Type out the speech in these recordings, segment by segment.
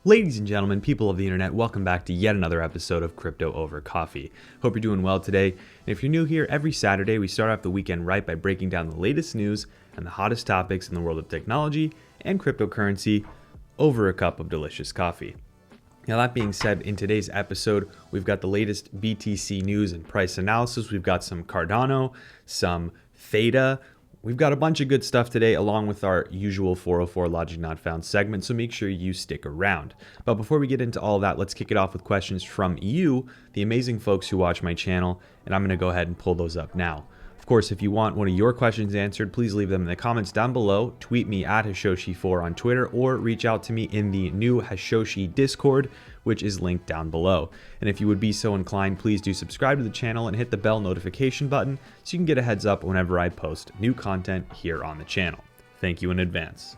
Ladies and gentlemen, people of the internet, welcome back to yet another episode of Crypto Over Coffee. Hope you're doing well today. And if you're new here, every Saturday we start off the weekend right by breaking down the latest news and the hottest topics in the world of technology and cryptocurrency over a cup of delicious coffee. Now, that being said, in today's episode, we've got the latest BTC news and price analysis. We've got some Cardano, some Theta. We've got a bunch of good stuff today, along with our usual 404 Logic Not Found segment, so make sure you stick around. But before we get into all that, let's kick it off with questions from you, the amazing folks who watch my channel, and I'm going to go ahead and pull those up now. Of course, if you want one of your questions answered, please leave them in the comments down below, tweet me at Hashoshi4 on Twitter, or reach out to me in the new Hashoshi Discord, which is linked down below. And if you would be so inclined, please do subscribe to the channel and hit the bell notification button so you can get a heads up whenever I post new content here on the channel. Thank you in advance.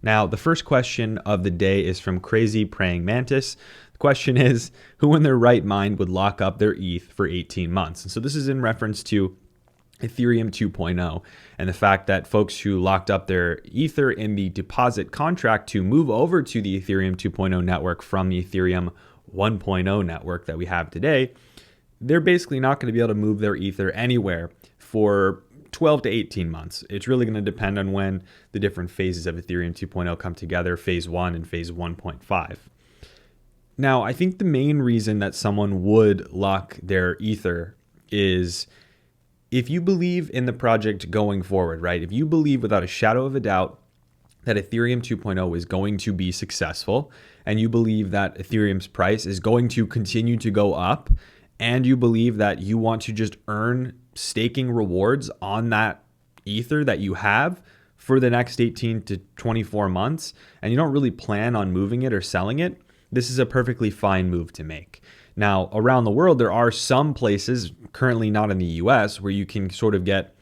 Now, the first question of the day is from Crazy Praying Mantis. The question is, who in their right mind would lock up their ETH for 18 months? And so this is in reference to Ethereum 2.0 and the fact that folks who locked up their Ether in the deposit contract to move over to the Ethereum 2.0 network from the Ethereum 1.0 network that we have today, they're basically not going to be able to move their Ether anywhere for 12 to 18 months. It's really going to depend on when the different phases of Ethereum 2.0 come together, phase 1 and phase 1.5. Now, I think the main reason that someone would lock their Ether is if you believe in the project going forward, right? If you believe without a shadow of a doubt that Ethereum 2.0 is going to be successful, and you believe that Ethereum's price is going to continue to go up, and you believe that you want to just earn staking rewards on that Ether that you have for the next 18 to 24 months, and you don't really plan on moving it or selling it, this is a perfectly fine move to make. Now, around the world, there are some places, currently not in the US, where you can sort of get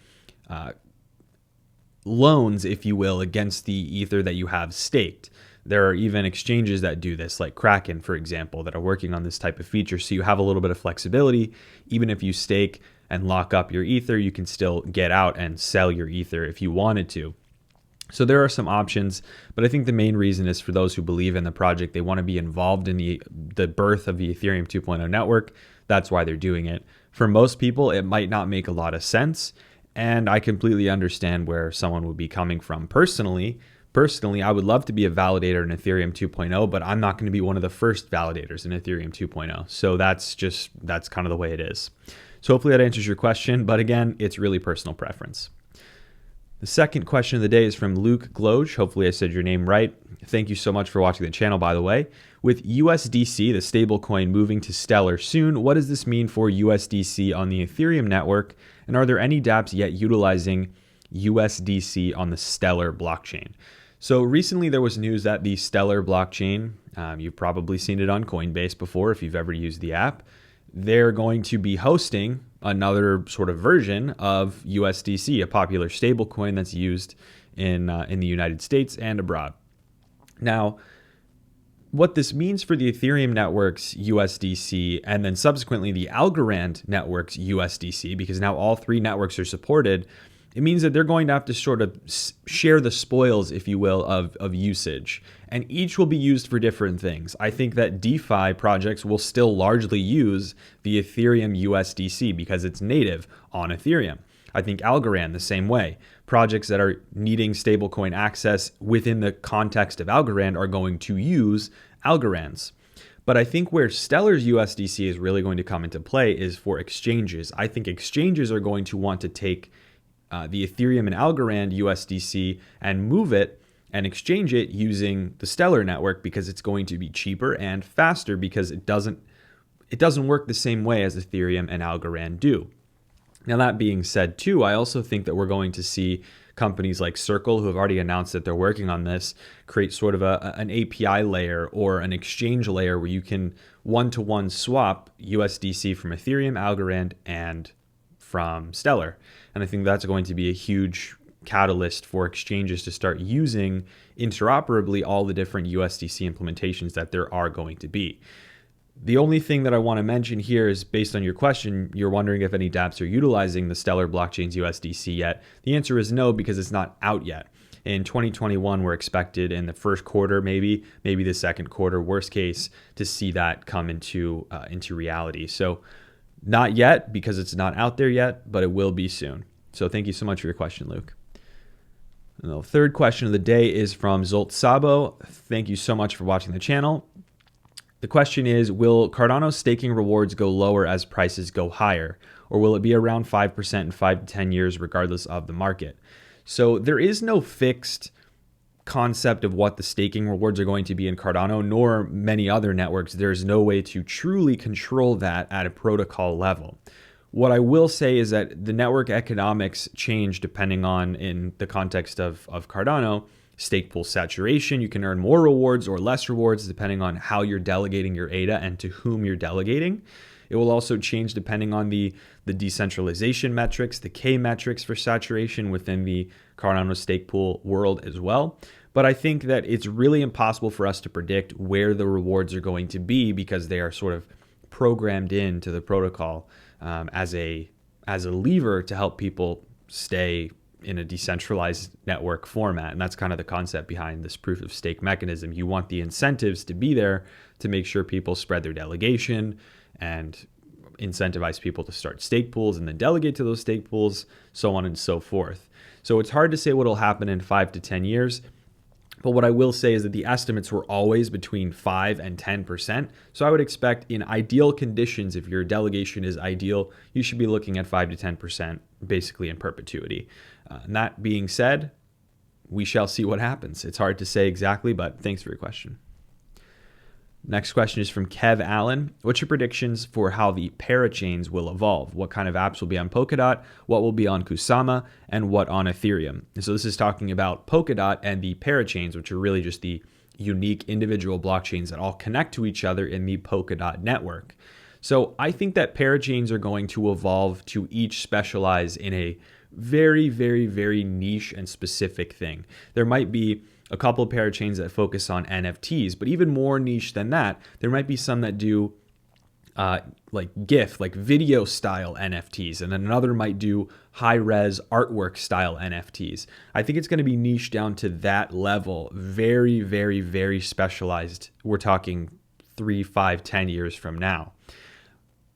loans, if you will, against the Ether that you have staked. There are even exchanges that do this, like Kraken, for example, that are working on this type of feature. So you have a little bit of flexibility. Even if you stake and lock up your Ether, you can still get out and sell your Ether if you wanted to. So there are some options, but I think the main reason is for those who believe in the project. They want to be involved in the birth of the Ethereum 2.0 network. That's why they're doing it. For most people, it might not make a lot of sense, and I completely understand where someone would be coming from. Personally, I would love to be a validator in Ethereum 2.0, but I'm not going to be one of the first validators in Ethereum 2.0. So that's kind of the way it is. So hopefully that answers your question, but again, it's really personal preference. The second question of the day is from Luke Gloge. Hopefully I said your name right. Thank you so much for watching the channel, by the way. With USDC, the stablecoin, moving to Stellar soon, what does this mean for USDC on the Ethereum network? And are there any dApps yet utilizing USDC on the Stellar blockchain? So recently there was news that the Stellar blockchain, you've probably seen it on Coinbase before if you've ever used the app, they're going to be hosting another sort of version of USDC, a popular stablecoin that's used in the United States and abroad. Now, what this means for the Ethereum network's USDC and then subsequently the Algorand network's USDC, because now all three networks are supported, it means that they're going to have to sort of share the spoils, if you will, of usage. And each will be used for different things. I think that DeFi projects will still largely use the Ethereum USDC because it's native on Ethereum. I think Algorand the same way. Projects that are needing stablecoin access within the context of Algorand are going to use Algorands. But I think where Stellar's USDC is really going to come into play is for exchanges. I think exchanges are going to want to take the Ethereum and Algorand USDC and move it and exchange it using the Stellar network because it's going to be cheaper and faster because it doesn't work the same way as Ethereum and Algorand do. Now, that being said, too, I also think that we're going to see companies like Circle, who have already announced that they're working on this, create sort of an API layer or an exchange layer where you can one-to-one swap USDC from Ethereum, Algorand, and from Stellar. And I think that's going to be a huge catalyst for exchanges to start using interoperably all the different USDC implementations that there are going to be. The only thing that I want to mention here is, based on your question, you're wondering if any dApps are utilizing the Stellar blockchain's USDC yet. The answer is no, because it's not out yet. In 2021, we're expected in the first quarter, maybe the second quarter, worst case, to see that come into reality. So not yet, because it's not out there yet, but it will be soon. So thank you so much for your question, Luke. And the third question of the day is from Zolt Sabo. Thank you so much for watching the channel. The question is, will Cardano staking rewards go lower as prices go higher, or will it be around 5% in 5 to 10 years regardless of the market? So there is no fixed concept of what the staking rewards are going to be in Cardano, nor many other networks. There's no way to truly control that at a protocol level. What I will say is that the network economics change depending on, in the context of Cardano, stake pool saturation. You can earn more rewards or less rewards depending on how you're delegating your ADA and to whom you're delegating. It will also change depending on the decentralization metrics, the K metrics for saturation within the Cardano stake pool world as well. But I think that it's really impossible for us to predict where the rewards are going to be, because they are sort of programmed into the protocol as a lever to help people stay in a decentralized network format. And that's kind of the concept behind this proof of stake mechanism. You want the incentives to be there to make sure people spread their delegation and incentivize people to start stake pools and then delegate to those stake pools, so on and so forth. So it's hard to say what will happen in 5 to 10 years. But what I will say is that the estimates were always between 5 and 10%. So I would expect, in ideal conditions, if your delegation is ideal, you should be looking at 5 to 10% basically in perpetuity. And that being said, we shall see what happens. It's hard to say exactly, but thanks for your question. Next question is from Kev Allen. What's your predictions for how the parachains will evolve? What kind of apps will be on Polkadot? What will be on Kusama? And what on Ethereum? And so this is talking about Polkadot and the parachains, which are really just the unique individual blockchains that all connect to each other in the Polkadot network. So I think that parachains are going to evolve to each specialize in a very, very, very niche and specific thing. There might be a couple of parachains that focus on NFTs, but even more niche than that, there might be some that do like GIF, like video style NFTs, and then another might do high res artwork style NFTs. I think it's going to be niche down to that level, very, very, very specialized. We're talking 3, 5, 10 years from now.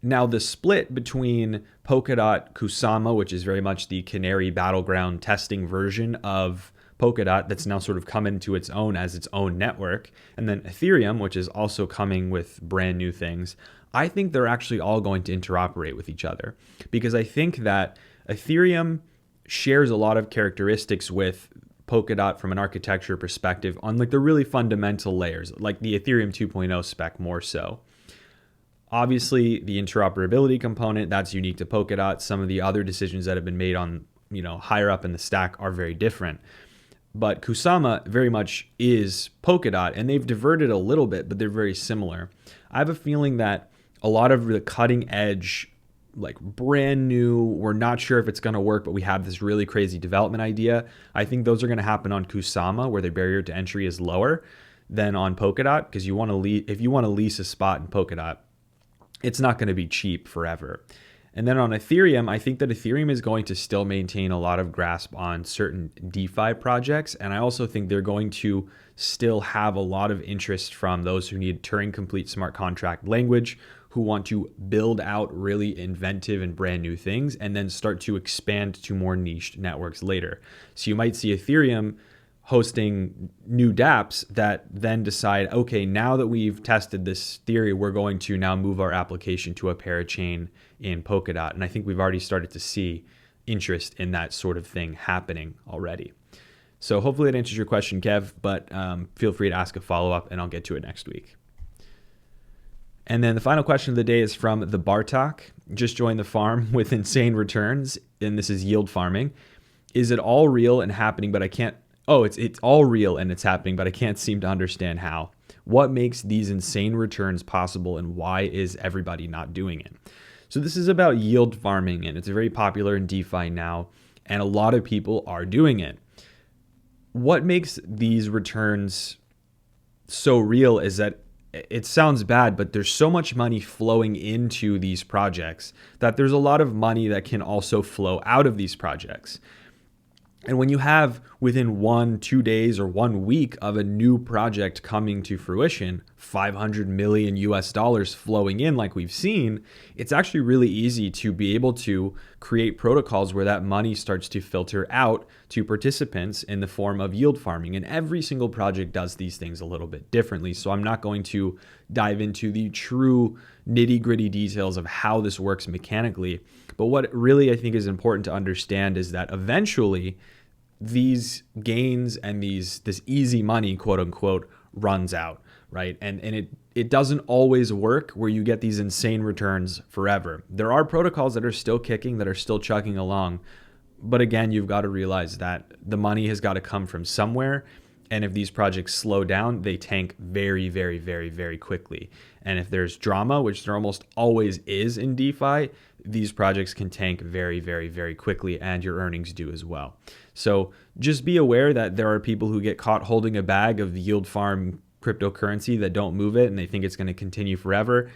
Now, the split between Polkadot Kusama, which is very much the canary battleground testing version of Polkadot that's now sort of come into its own as its own network, and then Ethereum, which is also coming with brand new things, I think they're actually all going to interoperate with each other, because I think that Ethereum shares a lot of characteristics with Polkadot from an architecture perspective on like the really fundamental layers, like the Ethereum 2.0 spec more so. Obviously, the interoperability component, that's unique to Polkadot. Some of the other decisions that have been made on, higher up in the stack are very different. But Kusama very much is Polkadot, and they've diverted a little bit, but they're very similar. I have a feeling that a lot of the cutting edge, like brand new, we're not sure if it's going to work, but we have this really crazy development idea. I think those are going to happen on Kusama, where the barrier to entry is lower than on Polkadot, because if you want to lease a spot in Polkadot, it's not going to be cheap forever. And then on Ethereum, I think that Ethereum is going to still maintain a lot of grasp on certain DeFi projects. And I also think they're going to still have a lot of interest from those who need Turing complete smart contract language, who want to build out really inventive and brand new things, and then start to expand to more niched networks later. So you might see Ethereum hosting new dApps that then decide, okay, now that we've tested this theory, we're going to now move our application to a parachain in Polkadot. And I think we've already started to see interest in that sort of thing happening already. So hopefully that answers your question, Kev, but feel free to ask a follow-up and I'll get to it next week. And then the final question of the day is from the Bartok. Just joined the farm with insane returns, and this is yield farming. Is it all real and happening, but I can't... Oh, it's all real and it's happening, but I can't seem to understand how. What makes these insane returns possible, and why is everybody not doing it? So this is about yield farming, and it's very popular in DeFi now, and a lot of people are doing it. What makes these returns so real is that it sounds bad, but there's so much money flowing into these projects that there's a lot of money that can also flow out of these projects. And when you have within 1-2 days or 1 week of a new project coming to fruition, 500 million US dollars flowing in like we've seen, it's actually really easy to be able to create protocols where that money starts to filter out to participants in the form of yield farming. And every single project does these things a little bit differently. So I'm not going to dive into the true nitty-gritty details of how this works mechanically. But what really I think is important to understand is that eventually these gains and this easy money, quote unquote, runs out, right? And it doesn't always work where you get these insane returns forever. There are protocols that are still kicking, that are still chugging along. But again, you've got to realize that the money has got to come from somewhere. And if these projects slow down, they tank very, very, very, very quickly. And if there's drama, which there almost always is in DeFi, these projects can tank very, very, very quickly, and your earnings do as well. So just be aware that there are people who get caught holding a bag of yield farm cryptocurrency that don't move it, and they think it's going to continue forever.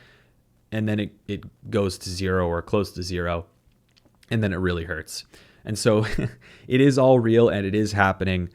And then it goes to zero or close to zero, and then it really hurts. And so it is all real and it is happening.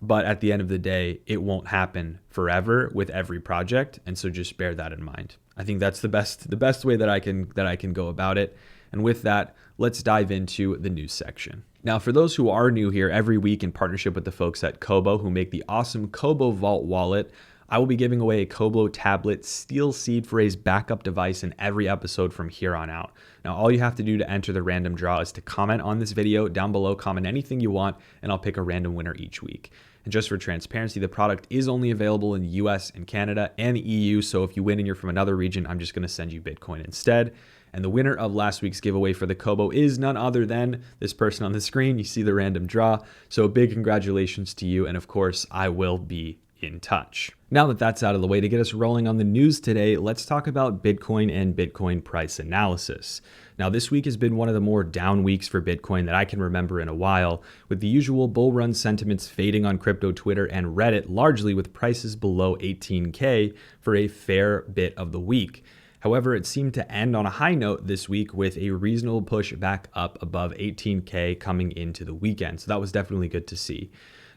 But at the end of the day, it won't happen forever with every project. And so just bear that in mind. I think that's the best way that I can go about it. And with that, let's dive into the news section. Now, for those who are new here, every week in partnership with the folks at Cobo who make the awesome Cobo Vault wallet, I will be giving away a Cobo Tablet Steel Seed Phrase backup device in every episode from here on out. Now, all you have to do to enter the random draw is to comment on this video down below, comment anything you want, and I'll pick a random winner each week. And just for transparency, the product is only available in the US and Canada and the EU. So if you win and you're from another region, I'm just going to send you Bitcoin instead. And the winner of last week's giveaway for the Cobo is none other than this person on the screen. You see the random draw. So big congratulations to you. And of course, I will be in touch. Now that that's out of the way, to get us rolling on the news today, let's talk about Bitcoin and Bitcoin price analysis. Now, this week has been one of the more down weeks for Bitcoin that I can remember in a while, with the usual bull run sentiments fading on crypto Twitter and Reddit, largely with prices below 18K for a fair bit of the week. However, it seemed to end on a high note this week with a reasonable push back up above 18K coming into the weekend. So that was definitely good to see.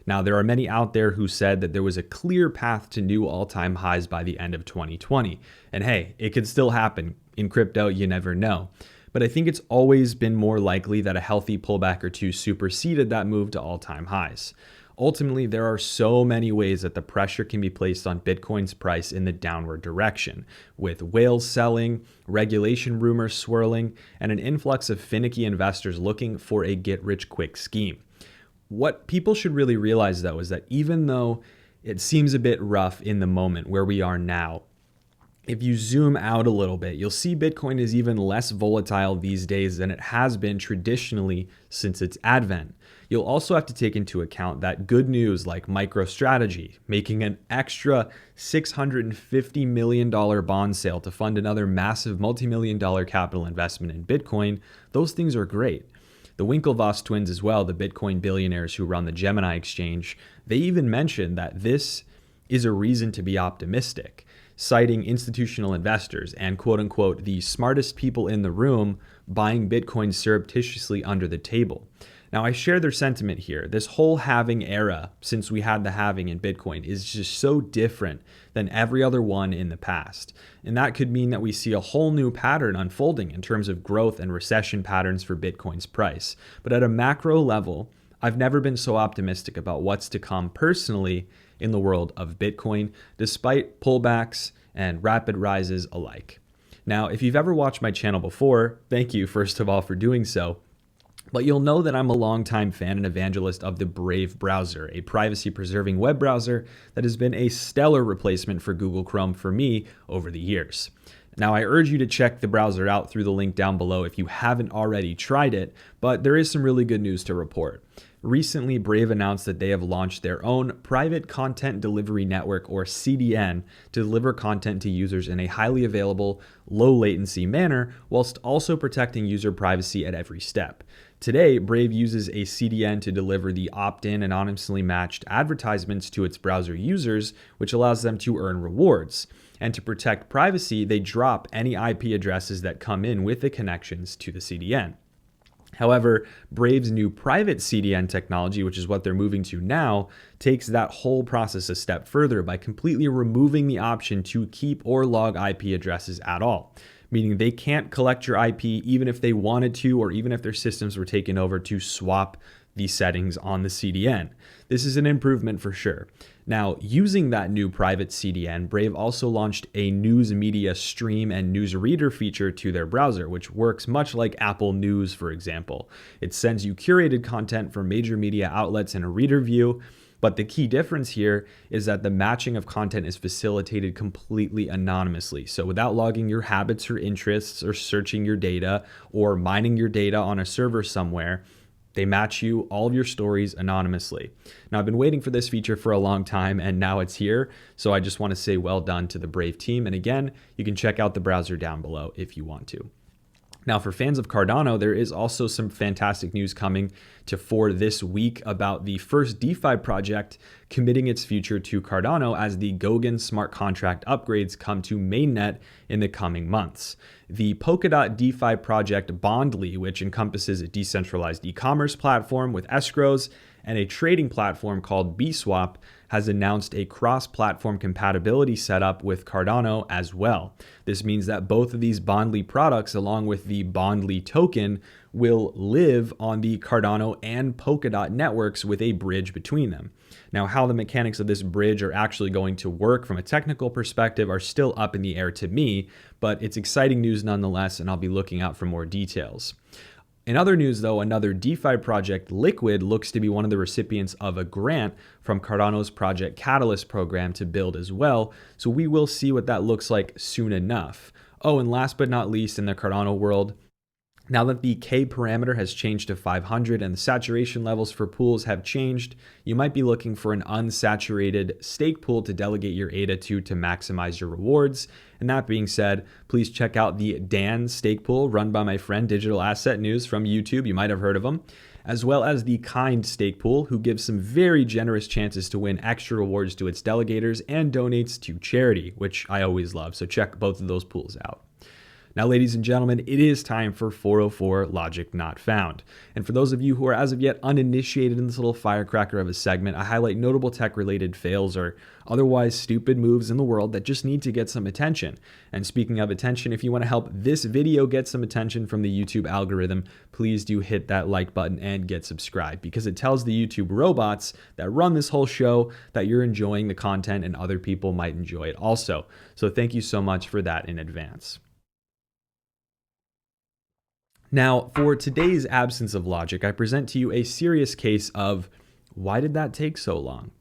Now, there are many out there who said that there was a clear path to new all-time highs by the end of 2020. And hey, it could still happen. In crypto, you never know. But I think it's always been more likely that a healthy pullback or two superseded that move to all-time highs. Ultimately, there are so many ways that the pressure can be placed on Bitcoin's price in the downward direction, with whales selling, regulation rumors swirling, and an influx of finicky investors looking for a get-rich-quick scheme. What people should really realize, though, is that even though it seems a bit rough in the moment where we are now, if you zoom out a little bit, you'll see Bitcoin is even less volatile these days than it has been traditionally since its advent. You'll also have to take into account that good news like MicroStrategy making an extra $650 million bond sale to fund another massive multi-million-dollar capital investment in Bitcoin, those things are great. The Winklevoss twins as well, the Bitcoin billionaires who run the Gemini exchange, they even mentioned that this is a reason to be optimistic, citing institutional investors and quote unquote the smartest people in the room buying Bitcoin surreptitiously under the table. Now, I share their sentiment here. This whole halving era, since we had the halving in Bitcoin, is just so different than every other one in the past. And that could mean that we see a whole new pattern unfolding in terms of growth and recession patterns for Bitcoin's price. But at a macro level, I've never been so optimistic about what's to come personally in the world of Bitcoin, despite pullbacks and rapid rises alike. Now, if you've ever watched my channel before, thank you, first of all, for doing so. But you'll know that I'm a longtime fan and evangelist of the Brave browser, a privacy-preserving web browser that has been a stellar replacement for Google Chrome for me over the years. Now, I urge you to check the browser out through the link down below if you haven't already tried it, but there is some really good news to report. Recently, Brave announced that they have launched their own private content delivery network, or CDN, to deliver content to users in a highly available, low latency manner, whilst also protecting user privacy at every step. Today, Brave uses a CDN to deliver the opt-in anonymously matched advertisements to its browser users, which allows them to earn rewards. And to protect privacy, they drop any IP addresses that come in with the connections to the CDN. However, Brave's new private CDN technology, which is what they're moving to now, takes that whole process a step further by completely removing the option to keep or log IP addresses at all, meaning they can't collect your IP even if they wanted to, or even if their systems were taken over to swap the settings on the CDN. This is an improvement for sure. Now, using that new private CDN, Brave also launched a news media stream and news reader feature to their browser, which works much like Apple News, for example. It sends you curated content from major media outlets in a reader view, but the key difference here is that the matching of content is facilitated completely anonymously. So without logging your habits or interests or searching your data or mining your data on a server somewhere, they match you all of your stories anonymously. Now, I've been waiting for this feature for a long time, and now it's here. So I just want to say well done to the Brave team. And again, you can check out the browser down below if you want to. Now, for fans of Cardano, there is also some fantastic news coming for this week about the first DeFi project committing its future to Cardano as the Goguen smart contract upgrades come to mainnet in the coming months. The Polkadot DeFi project Bondly, which encompasses a decentralized e-commerce platform with escrows and a trading platform called BSwap, has announced a cross-platform compatibility setup with Cardano as well. This means that both of these Bondly products, along with the Bondly token, will live on the Cardano and Polkadot networks with a bridge between them. Now, how the mechanics of this bridge are actually going to work from a technical perspective are still up in the air to me, but it's exciting news nonetheless, and I'll be looking out for more details. In other news, though, another DeFi project, Liquid, looks to be one of the recipients of a grant from Cardano's Project Catalyst program to build as well, so we will see what that looks like soon enough. Oh, and last but not least, in the Cardano world, now that the K parameter has changed to 500 and the saturation levels for pools have changed, you might be looking for an unsaturated stake pool to delegate your ADA to maximize your rewards. And that being said, please check out the Dan stake pool run by my friend Digital Asset News from YouTube. You might have heard of him, as well as the Kind stake pool, who gives some very generous chances to win extra rewards to its delegators and donates to charity, which I always love. So check both of those pools out. Now, ladies and gentlemen, it is time for 404 Logic Not Found. And for those of you who are as of yet uninitiated in this little firecracker of a segment, I highlight notable tech-related fails or otherwise stupid moves in the world that just need to get some attention. And speaking of attention, if you want to help this video get some attention from the YouTube algorithm, please do hit that like button and get subscribed, because it tells the YouTube robots that run this whole show that you're enjoying the content and other people might enjoy it also. So thank you so much for that in advance. Now, for today's absence of logic, I present to you a serious case of why did that take so long?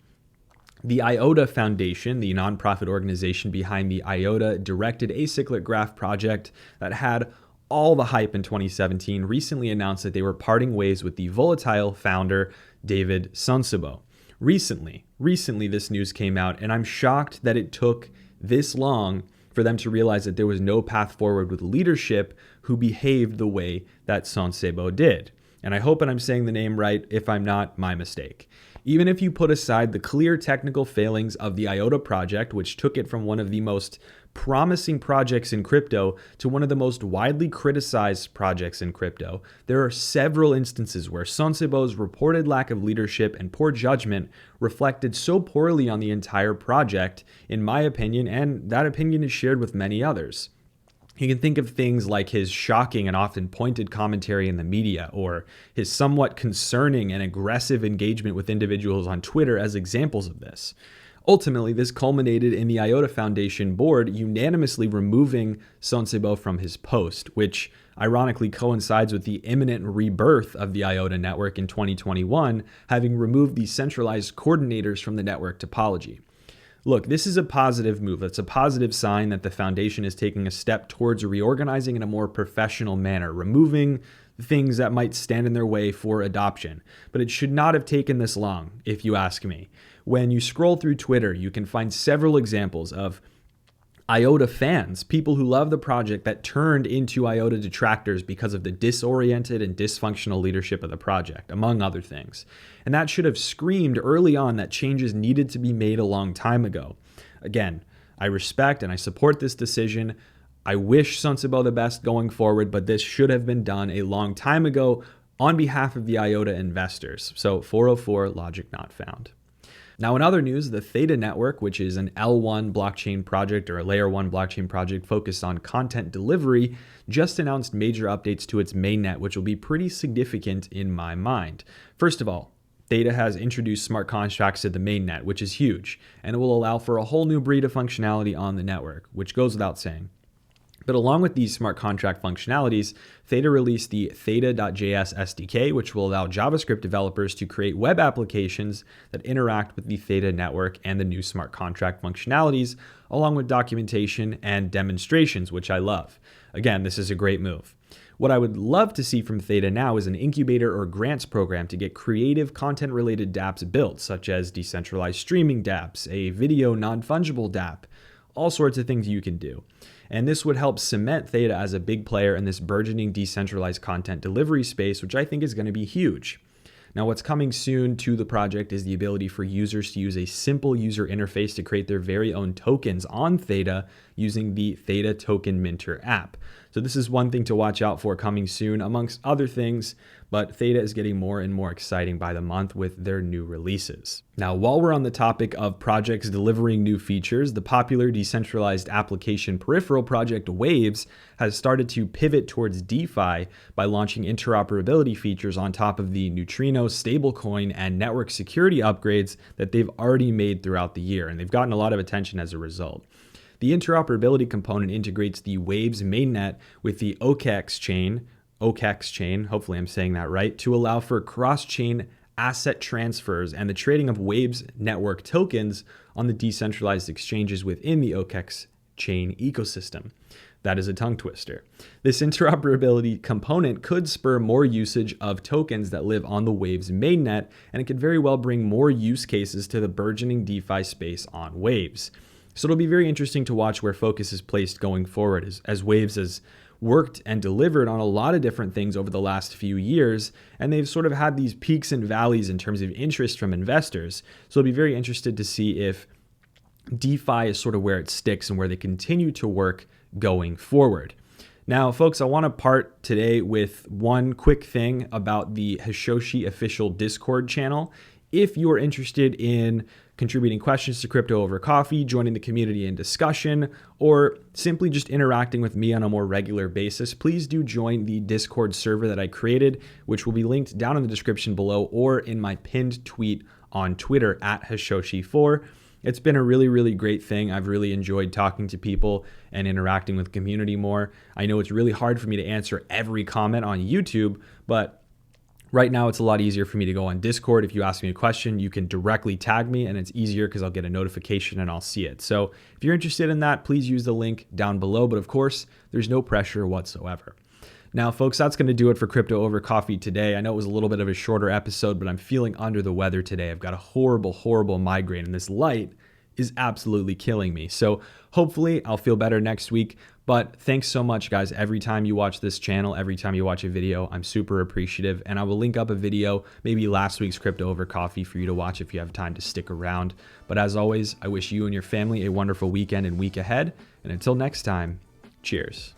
The IOTA Foundation, the nonprofit organization behind the IOTA directed acyclic graph project that had all the hype in 2017, recently announced that they were parting ways with the volatile founder, David Sonsobo. Recently, this news came out, and I'm shocked that it took this long for them to realize that there was no path forward with leadership who behaved the way that Sonsobo did. And I hope that I'm saying the name right. If I'm not, my mistake. Even if you put aside the clear technical failings of the IOTA project, which took it from one of the most promising projects in crypto to one of the most widely criticized projects in crypto, there are several instances where Sonsobo's reported lack of leadership and poor judgment reflected so poorly on the entire project, in my opinion, and that opinion is shared with many others. You can think of things like his shocking and often pointed commentary in the media, or his somewhat concerning and aggressive engagement with individuals on Twitter as examples of this. Ultimately, this culminated in the IOTA Foundation board unanimously removing Sonsobo from his post, which ironically coincides with the imminent rebirth of the IOTA network in 2021, having removed the centralized coordinators from the network topology. Look, this is a positive move. It's a positive sign that the foundation is taking a step towards reorganizing in a more professional manner, removing things that might stand in their way for adoption. But it should not have taken this long, if you ask me. When you scroll through Twitter, you can find several examples of IOTA fans, people who love the project that turned into IOTA detractors because of the disoriented and dysfunctional leadership of the project, among other things. And that should have screamed early on that changes needed to be made a long time ago. Again, I respect and I support this decision. I wish Sonsobo the best going forward, but this should have been done a long time ago, on behalf of the IOTA investors. So 404 logic not found. Now, in other news, the Theta network, which is an L1 blockchain project or a layer 1 blockchain project focused on content delivery, just announced major updates to its mainnet, which will be pretty significant in my mind. First of all, Theta has introduced smart contracts to the mainnet, which is huge, and it will allow for a whole new breed of functionality on the network, which goes without saying. But along with these smart contract functionalities, Theta released the Theta.js SDK, which will allow JavaScript developers to create web applications that interact with the Theta network and the new smart contract functionalities, along with documentation and demonstrations, which I love. Again, this is a great move. What I would love to see from Theta now is an incubator or grants program to get creative content-related dApps built, such as decentralized streaming dApps, a video non-fungible dApp, all sorts of things you can do. And this would help cement Theta as a big player in this burgeoning decentralized content delivery space, which I think is going to be huge. Now, what's coming soon to the project is the ability for users to use a simple user interface to create their very own tokens on Theta using the Theta Token Minter app. So this is one thing to watch out for coming soon, amongst other things, but Theta is getting more and more exciting by the month with their new releases. Now, while we're on the topic of projects delivering new features, the popular decentralized application peripheral project Waves has started to pivot towards DeFi by launching interoperability features on top of the Neutrino stablecoin and network security upgrades that they've already made throughout the year, and they've gotten a lot of attention as a result. The interoperability component integrates the Waves mainnet with the OKEx chain, hopefully I'm saying that right, to allow for cross-chain asset transfers and the trading of Waves network tokens on the decentralized exchanges within the OKEx chain ecosystem. That is a tongue twister. This interoperability component could spur more usage of tokens that live on the Waves mainnet, and it could very well bring more use cases to the burgeoning DeFi space on Waves. So it'll be very interesting to watch where focus is placed going forward as Waves has worked and delivered on a lot of different things over the last few years, and they've sort of had these peaks and valleys in terms of interest from investors. So I'll be very interested to see if DeFi is sort of where it sticks and where they continue to work going forward. Now, folks, I want to part today with one quick thing about the Hashoshi official Discord channel. If you are interested in contributing questions to Crypto Over Coffee, joining the community in discussion, or simply just interacting with me on a more regular basis, please do join the Discord server that I created, which will be linked down in the description below or in my pinned tweet on Twitter at Hashoshi4. It's been a really, really great thing. I've really enjoyed talking to people and interacting with the community more. I know it's really hard for me to answer every comment on YouTube, but right now, it's a lot easier for me to go on Discord. If you ask me a question, you can directly tag me, and it's easier because I'll get a notification and I'll see it. So if you're interested in that, please use the link down below. But of course, there's no pressure whatsoever. Now, folks, that's going to do it for Crypto Over Coffee today. I know it was a little bit of a shorter episode, but I'm feeling under the weather today. I've got a horrible, horrible migraine, and this light is absolutely killing me. So hopefully I'll feel better next week. But thanks so much, guys. Every time you watch this channel, every time you watch a video, I'm super appreciative. And I will link up a video, maybe last week's Crypto Over Coffee, for you to watch if you have time to stick around. But as always, I wish you and your family a wonderful weekend and week ahead. And until next time, cheers.